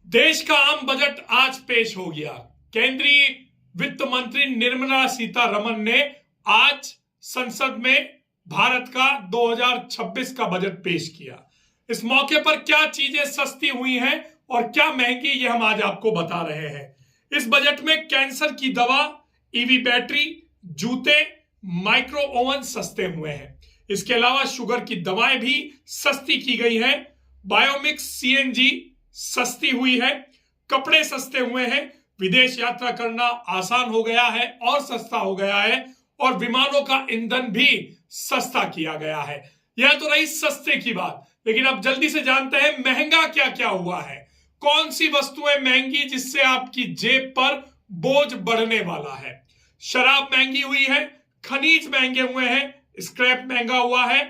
देश का आम बजट आज पेश हो गया। केंद्रीय वित्त मंत्री निर्मला सीतारमण ने आज संसद में भारत का 2026 का बजट पेश किया। इस मौके पर क्या चीजें सस्ती हुई हैं और क्या महंगी, ये हम आज आपको बता रहे हैं। इस बजट में कैंसर की दवा, ईवी बैटरी, जूते, माइक्रो ओवन सस्ते हुए हैं। इसके अलावा शुगर की दवाएं भी सस्ती की गई हैं। बायोमिक्स सीएनजी सस्ती हुई है। कपड़े सस्ते हुए हैं। विदेश यात्रा करना आसान हो गया है और सस्ता हो गया है। और विमानों का ईंधन भी सस्ता किया गया है। यह तो रही सस्ते की बात, लेकिन अब जल्दी से जानते हैं महंगा क्या क्या हुआ है। कौन सी वस्तुएं महंगी जिससे आपकी जेब पर बोझ बढ़ने वाला है। शराब महंगी हुई है, खनिज महंगे हुए हैं, स्क्रैप महंगा हुआ है,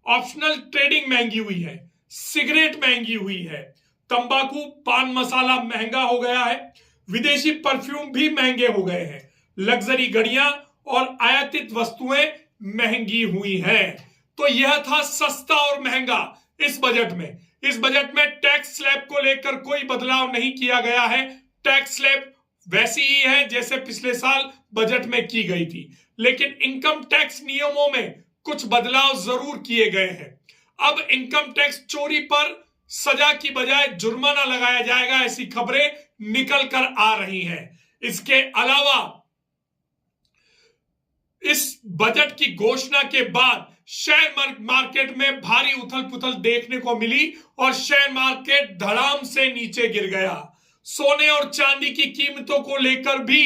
ऑप्शनल ट्रेडिंग महंगी हुई है, सिगरेट महंगी हुई है, तंबाकू पान मसाला महंगा हो गया है, विदेशी परफ्यूम भी महंगे हो गए हैं, लग्जरी घड़ियां और आयातित वस्तुएं महंगी हुई हैं। तो यह था सस्ता और महंगा इस बजट में। इस बजट में टैक्स स्लैब को लेकर कोई बदलाव नहीं किया गया है। टैक्स स्लैब वैसी ही है जैसे पिछले साल बजट में की गई थी, लेकिन इनकम टैक्स नियमों में कुछ बदलाव जरूर किए गए हैं। अब इनकम टैक्स चोरी पर सजा की बजाय जुर्माना लगाया जाएगा, ऐसी खबरें निकल कर आ रही हैं। इसके अलावा इस बजट की घोषणा के बाद शेयर मार्केट में भारी उथल पुथल देखने को मिली और शेयर मार्केट धड़ाम से नीचे गिर गया। सोने और चांदी की कीमतों को लेकर भी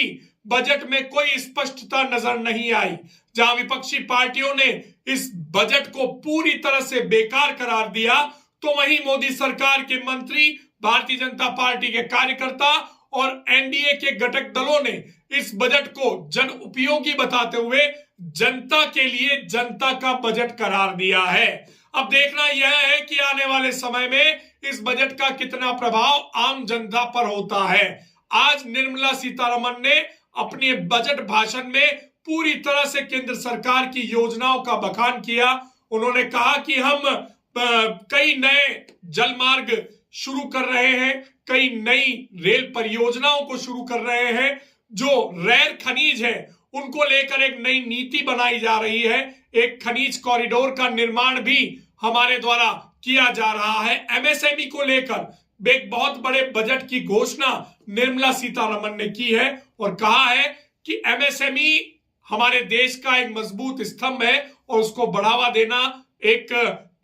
बजट में कोई स्पष्टता नजर नहीं आई। जहां विपक्षी पार्टियों ने इस बजट को पूरी तरह से बेकार करार दिया, तो वहीं मोदी सरकार के मंत्री, भारतीय जनता पार्टी के कार्यकर्ता और एनडीए के घटक दलों ने इस बजट को जन उपयोगी बताते हुए जनता के लिए जनता का बजट करार दिया है। अब देखना यह है कि आने वाले समय में इस बजट का कितना प्रभाव आम जनता पर होता है। आज निर्मला सीतारमण ने अपने बजट भाषण में पूरी तरह से केंद्र सरकार की योजनाओं का बखान किया। उन्होंने कहा कि हम कई नए जल मार्ग शुरू कर रहे हैं, कई नई रेल परियोजनाओं को शुरू कर रहे हैं, जो रेयर खनिज है उनको लेकर एक नई नीति बनाई जा रही है। एक खनिज कॉरिडोर का निर्माण भी हमारे द्वारा किया जा रहा है। एमएसएमई को लेकर एक बहुत बड़े बजट की घोषणा निर्मला सीतारमण ने की है और कहा है कि एमएसएमई हमारे देश का एक मजबूत स्तंभ है और उसको बढ़ावा देना एक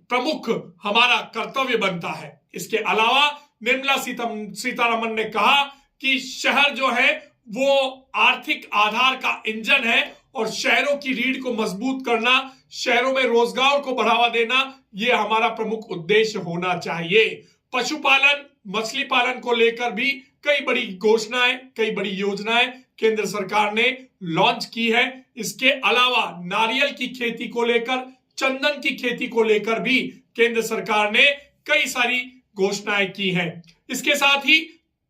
प्रमुख हमारा कर्तव्य बनता है। इसके अलावा निर्मला सीतारमण ने कहा कि शहर जो है वो आर्थिक आधार का इंजन है और शहरों की रीढ़ को मजबूत करना, शहरों में रोजगार को बढ़ावा देना, ये हमारा प्रमुख उद्देश्य होना चाहिए। पशुपालन, मछली पालन को लेकर भी कई बड़ी घोषणाएं, कई बड़ी योजनाएं केंद्र सरकार ने लॉन्च की है। इसके अलावा नारियल की खेती को लेकर, चंदन की खेती को लेकर भी केंद्र सरकार ने कई सारी घोषणाएं की हैं। इसके साथ ही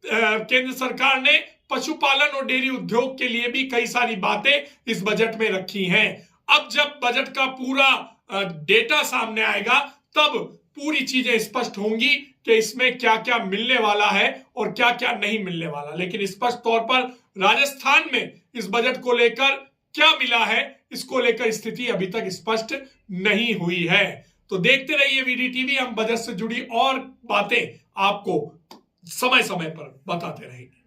केंद्र सरकार ने पशुपालन और डेयरी उद्योग के लिए भी कई सारी बातें इस बजट में रखी हैं। अब जब बजट का पूरा डेटा सामने आएगा, तब पूरी चीजें स्पष्ट होंगी कि इसमें क्या क्या मिलने वाला है और क्या क्या नहीं मिलने वाला। लेकिन स्पष्ट तौर पर राजस्थान में इस बजट को लेकर क्या मिला है, इसको लेकर स्थिति अभी तक स्पष्ट नहीं हुई है। तो देखते रहिए वीडी टीवी, हम बजट से जुड़ी और बातें आपको समय समय पर बताते रहेंगे।